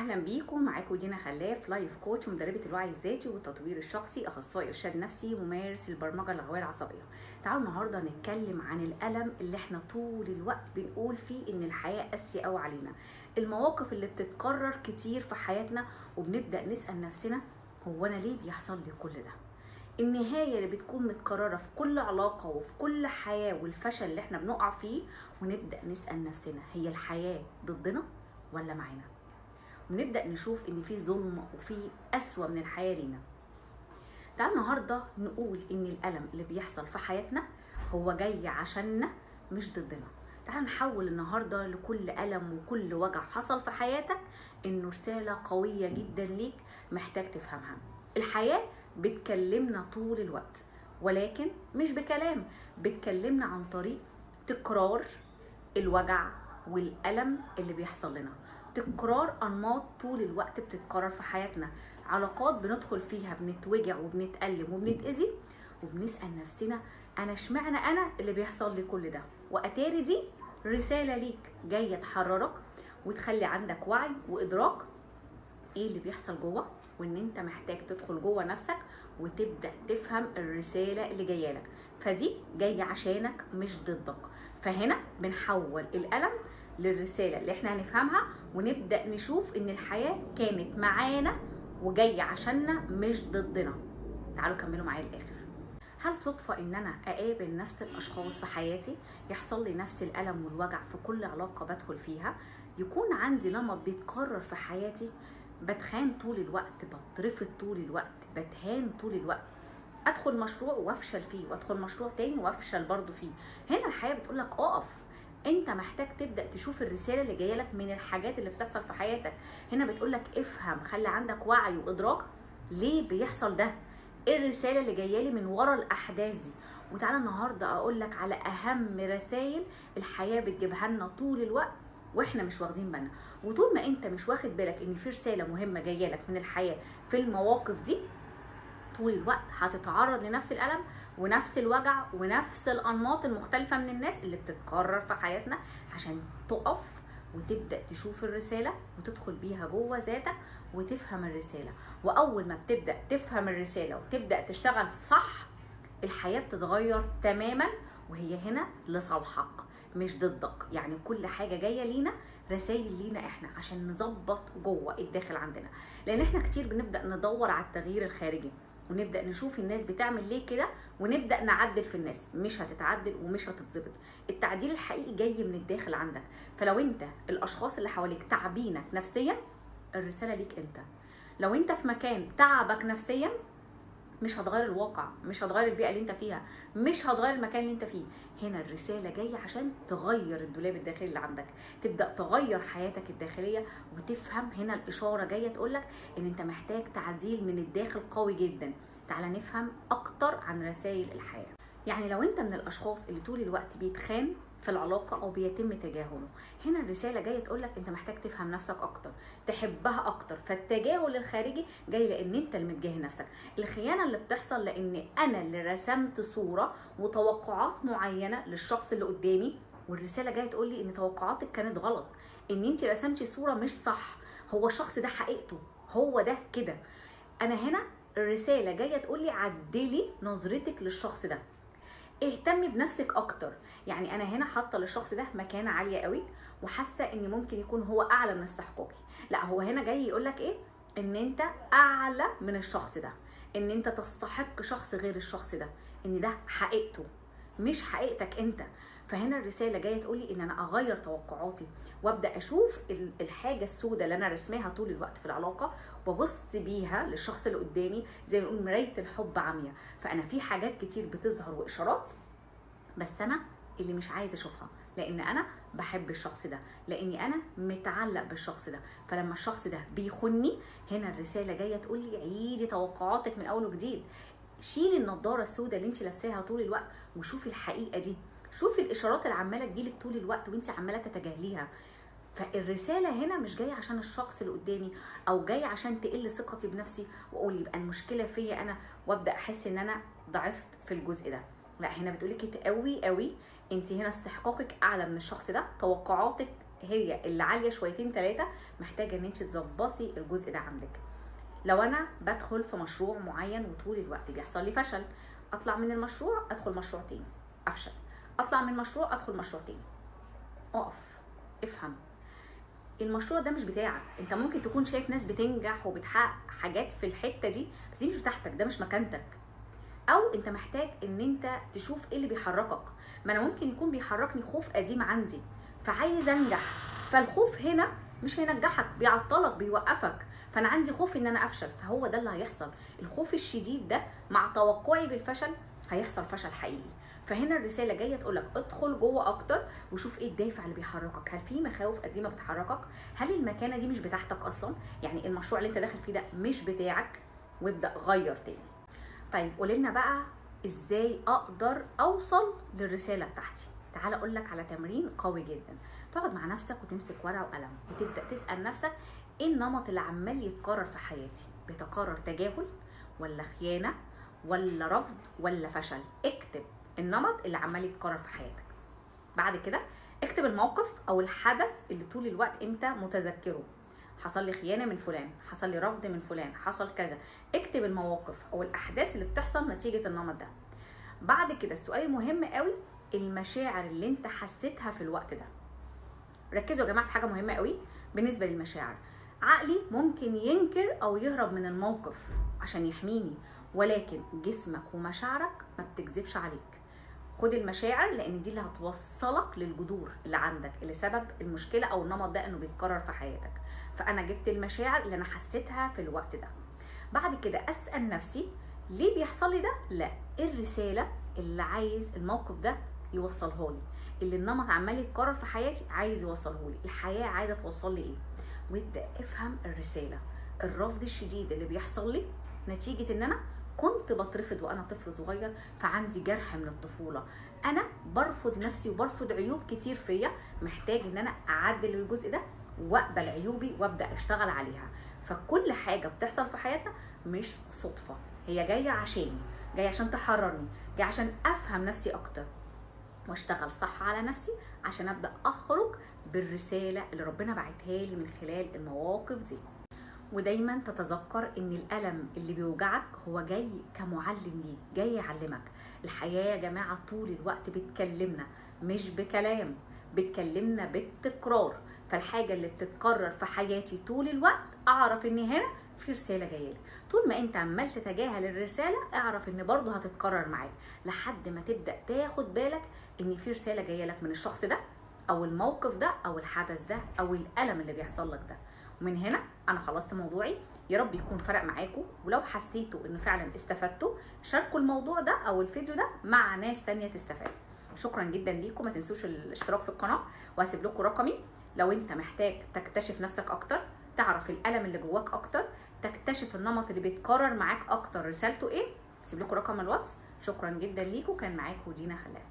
اهلا بيكم. معاكم دينا خلاف، لايف كوتش، مدربه الوعي الذاتي والتطوير الشخصي، اخصائي ارشاد نفسي، ممارس البرمجه اللغويه العصبيه. تعالوا النهارده نتكلم عن الالم اللي احنا طول الوقت بنقول فيه ان الحياه قاسيه قوي علينا، المواقف اللي بتتكرر كتير في حياتنا وبنبدا نسال نفسنا هو انا ليه بيحصل لي كل ده؟ النهايه اللي بتكون متكرره في كل علاقه وفي كل حياه، والفشل اللي احنا بنقع فيه، ونبدا نسال نفسنا هي الحياه ضدنا ولا معانا؟ ونبدأ نشوف ان في ظلم وفي أسوأ من الحياة لينا. تعال النهاردة نقول ان الألم اللي بيحصل في حياتنا هو جاي عشاننا مش ضدنا. تعال نحول النهاردة لكل ألم وكل وجع حصل في حياتك انه رسالة قوية جدا ليك محتاج تفهمها. الحياة بتكلمنا طول الوقت، ولكن مش بكلام، بتكلمنا عن طريق تكرار الوجع والألم اللي بيحصل لنا، تكرار أنماط طول الوقت بتتكرر في حياتنا، علاقات بندخل فيها بنتوجع وبنتألم وبنتأذي، وبنسأل نفسنا أنا اشمعنى أنا اللي بيحصل لي كل ده؟ وأتاري دي رسالة ليك جاية تحررك وتخلي عندك وعي وإدراك إيه اللي بيحصل جوه، وإن أنت محتاج تدخل جوه نفسك وتبدأ تفهم الرسالة اللي جاية لك. فدي جاية عشانك مش ضدك. فهنا بنحول الألم للرسالة اللي احنا هنفهمها، ونبدأ نشوف ان الحياة كانت معانا وجاية عشاننا مش ضدنا. تعالوا كملوا معايا الآخر. هل صدفة ان انا اقابل نفس الاشخاص في حياتي، يحصل لي نفس الألم والوجع في كل علاقة بدخل فيها، يكون عندي نمط بيتكرر في حياتي، بتخان طول الوقت، بترفض طول الوقت، بتهان طول الوقت، ادخل مشروع وافشل فيه، وادخل مشروع تاني وافشل برضو فيه. هنا الحياة بتقولك اقف، انت محتاج تبدأ تشوف الرسالة اللي جاية لك من الحاجات اللي بتحصل في حياتك. هنا بتقولك افهم، خلي عندك وعي وادراك ليه بيحصل ده، ايه الرسالة اللي جاية لي من ورا الاحداث دي. وتعالى النهاردة اقولك على اهم رسائل الحياة بتجيبها لنا طول الوقت واحنا مش واخدين بالنا. وطول ما انت مش واخد بالك ان في رسالة مهمة جاية لك من الحياة في المواقف دي، طول الوقت هتتعرض لنفس الألم ونفس الوجع ونفس الأنماط المختلفة من الناس اللي بتتكرر في حياتنا، عشان تقف وتبدأ تشوف الرسالة وتدخل بيها جوه ذاتك وتفهم الرسالة. وأول ما بتبدأ تفهم الرسالة وتبدأ تشتغل صح، الحياة بتتغير تماما، وهي هنا لصالحك مش ضدك. يعني كل حاجة جاية لينا رسائل لينا احنا عشان نظبط جوه الداخل عندنا، لان احنا كتير بنبدأ ندور على التغيير الخارجي ونبدأ نشوف الناس بتعمل ليه كده ونبدأ نعدل في الناس. مش هتتعدل ومش هتتظبط، التعديل الحقيقي جاي من الداخل عندك. فلو انت الاشخاص اللي حواليك تعبينك نفسيا، الرسالة ليك انت. لو انت في مكان تعبك نفسيا، مش هتغير الواقع، مش هتغير البيئة اللي انت فيها، مش هتغير المكان اللي انت فيه. هنا الرسالة جاية عشان تغير الدولاب الداخلي اللي عندك، تبدأ تغير حياتك الداخلية وتفهم. هنا الإشارة جاية تقولك ان انت محتاج تعديل من الداخل قوي جدا. تعال نفهم اكتر عن رسائل الحياة. يعني لو انت من الاشخاص اللي طول الوقت بيتخان في العلاقة او بيتم تجاهله، هنا الرسالة جاية تقولك انت محتاج تفهم نفسك اكتر، تحبها اكتر. فالتجاهل الخارجي جاي لان انت اللي متجاهل نفسك. الخيانة اللي بتحصل لان انا اللي رسمت صورة وتوقعات معينة للشخص اللي قدامي، والرسالة جاية تقولي ان توقعاتك كانت غلط، ان انت رسمتي صورة مش صح. هو الشخص ده حقيقته هو ده كده. انا هنا الرسالة جاية تقولي عدلي نظرتك للشخص ده، اهتمي بنفسك اكتر. يعني انا هنا حاطه للشخص ده مكانه عاليه قوي وحاسه ان ممكن يكون هو اعلى من استحقاقي. لا، هو هنا جاي يقولك ايه؟ ان انت اعلى من الشخص ده، ان انت تستحق شخص غير الشخص ده، ان ده حقيقته مش حقيقتك انت. فهنا الرساله جايه تقولي ان انا اغير توقعاتي وابدا اشوف الحاجه السوداء اللي انا رسماها طول الوقت في العلاقه وببص بيها للشخص اللي قدامي، زي ما نقول مرايه الحب عمياء. فانا في حاجات كتير بتظهر واشارات، بس انا اللي مش عايزه اشوفها، لان انا بحب الشخص ده، لاني انا متعلق بالشخص ده. فلما الشخص ده بيخوني، هنا الرساله جايه تقول لي عيدي توقعاتك من اول وجديد. شيلي النضاره السوداء اللي انت لابساها طول الوقت وشوفي الحقيقه دي، شوفي الاشارات اللي عماله تجيلك طول الوقت وانت عماله تتجاهليها. فالرساله هنا مش جايه عشان الشخص اللي قدامي او جايه عشان تقل ثقتي بنفسي واقول يبقى المشكله فيا انا وابدا احس ان انا ضعفت في الجزء ده. لا، هنا بتقولك تقوي قوي، انت هنا استحقاقك اعلى من الشخص ده، توقعاتك هي اللي عاليه شويتين 3، محتاجه ان انت تظبطي الجزء ده عندك. لو انا بدخل في مشروع معين وطول الوقت بيحصل لي فشل، اطلع من المشروع ادخل مشروع تاني افشل، اطلع من مشروع ادخل مشروع تاني. اقف، افهم، المشروع ده مش بتاعك. انت ممكن تكون شايف ناس بتنجح وبتحقق حاجات في الحته دي، بس دي مش بتاعتك، ده مش مكانتك. او انت محتاج ان انت تشوف ايه اللي بيحركك. ما انا ممكن يكون بيحركني خوف قديم عندي فعايز انجح، فالخوف هنا مش هينجحك، بيعطلك، بيوقفك. فانا عندي خوف ان انا افشل، فهو ده اللي هيحصل. الخوف الشديد ده مع توقعي بالفشل هيحصل فشل حقيقي. فهنا الرساله جايه تقولك ادخل جوه اكتر وشوف ايه الدافع اللي بيحركك. هل في مخاوف قديمه بتحركك؟ هل المكانه دي مش بتاعتك اصلا؟ يعني المشروع اللي انت داخل فيه ده مش بتاعك؟ وابدا غير تاني. طيب قولي لنا بقى ازاي اقدر اوصل للرساله بتاعتي. تعالى اقول لك على تمرين قوي جدا. تقعد مع نفسك وتمسك ورقه وقلم وتبدا تسال نفسك ايه النمط اللي عمال يتكرر في حياتي؟ بيتكرر تجاهل ولا خيانه ولا رفض ولا فشل؟ اكتب النمط اللي عمال يتكرر في حياتك. بعد كده اكتب الموقف او الحدث اللي طول الوقت انت متذكره. حصل لي خيانه من فلان، حصل لي رفض من فلان، حصل كذا. اكتب المواقف او الاحداث اللي بتحصل نتيجه النمط ده. بعد كده السؤال المهم قوي، المشاعر اللي انت حسيتها في الوقت ده. ركزوا يا جماعه في حاجه مهمه قوي بالنسبه للمشاعر. عقلي ممكن ينكر او يهرب من الموقف عشان يحميني، ولكن جسمك ومشاعرك ما بتكذبش عليك. خد المشاعر لان دي اللي هتوصلك للجذور اللي عندك، اللي سبب المشكله او النمط ده انه بيتكرر في حياتك. فانا جبت المشاعر اللي انا حسيتها في الوقت ده. بعد كده اسال نفسي ليه بيحصل لي ده؟ لا، ايه الرساله اللي عايز الموقف ده يوصلها لي؟ اللي النمط عمال يتكرر في حياتي عايز يوصله لي، الحياه عايزه توصل لي ايه؟ وابدا افهم الرساله. الرفض الشديد اللي بيحصل لي نتيجه ان انا كنت بترفض وانا طفل صغير، فعندي جرح من الطفوله. انا برفض نفسي وبرفض عيوب كتير فيا، محتاج ان انا اعدل الجزء ده واقبل عيوبي وابدا اشتغل عليها. فكل حاجه بتحصل في حياتنا مش صدفه، هي جايه عشاني، جايه عشان تحررني، جايه عشان افهم نفسي اكتر واشتغل صح على نفسي عشان ابدا اخرج بالرساله اللي ربنا بعتها لي من خلال المواقف دي. ودايما تتذكر ان الالم اللي بيوجعك هو جاي كمعلم ليك، جاي يعلمك. الحياه يا جماعه طول الوقت بتكلمنا مش بكلام، بتكلمنا بالتكرار. فالحاجه اللي بتتكرر في حياتي طول الوقت اعرف ان هنا في رساله جايه لي. طول ما انت عمال تتجاهل الرساله اعرف ان برضه هتتكرر معاك، لحد ما تبدا تاخد بالك ان في رساله جايه لك من الشخص ده او الموقف ده او الحدث ده او الالم اللي بيحصل لك ده. ومن هنا انا خلصت موضوعي. يا رب يكون فرق معاكم، ولو حسيتوا انه فعلا استفدتوا شاركوا الموضوع ده او الفيديو ده مع ناس تانية تستفاد. شكرا جدا ليكم. ما تنسوش الاشتراك في القناه، وهسيب لكم رقمي لو انت محتاج تكتشف نفسك اكتر، تعرف الالم اللي جواك اكتر، تكتشف النمط اللي بيتكرر معاك اكتر رسالته ايه. هسيب لكم رقم الواتس. شكرا جدا ليكم، كان معاكم دينا خلال.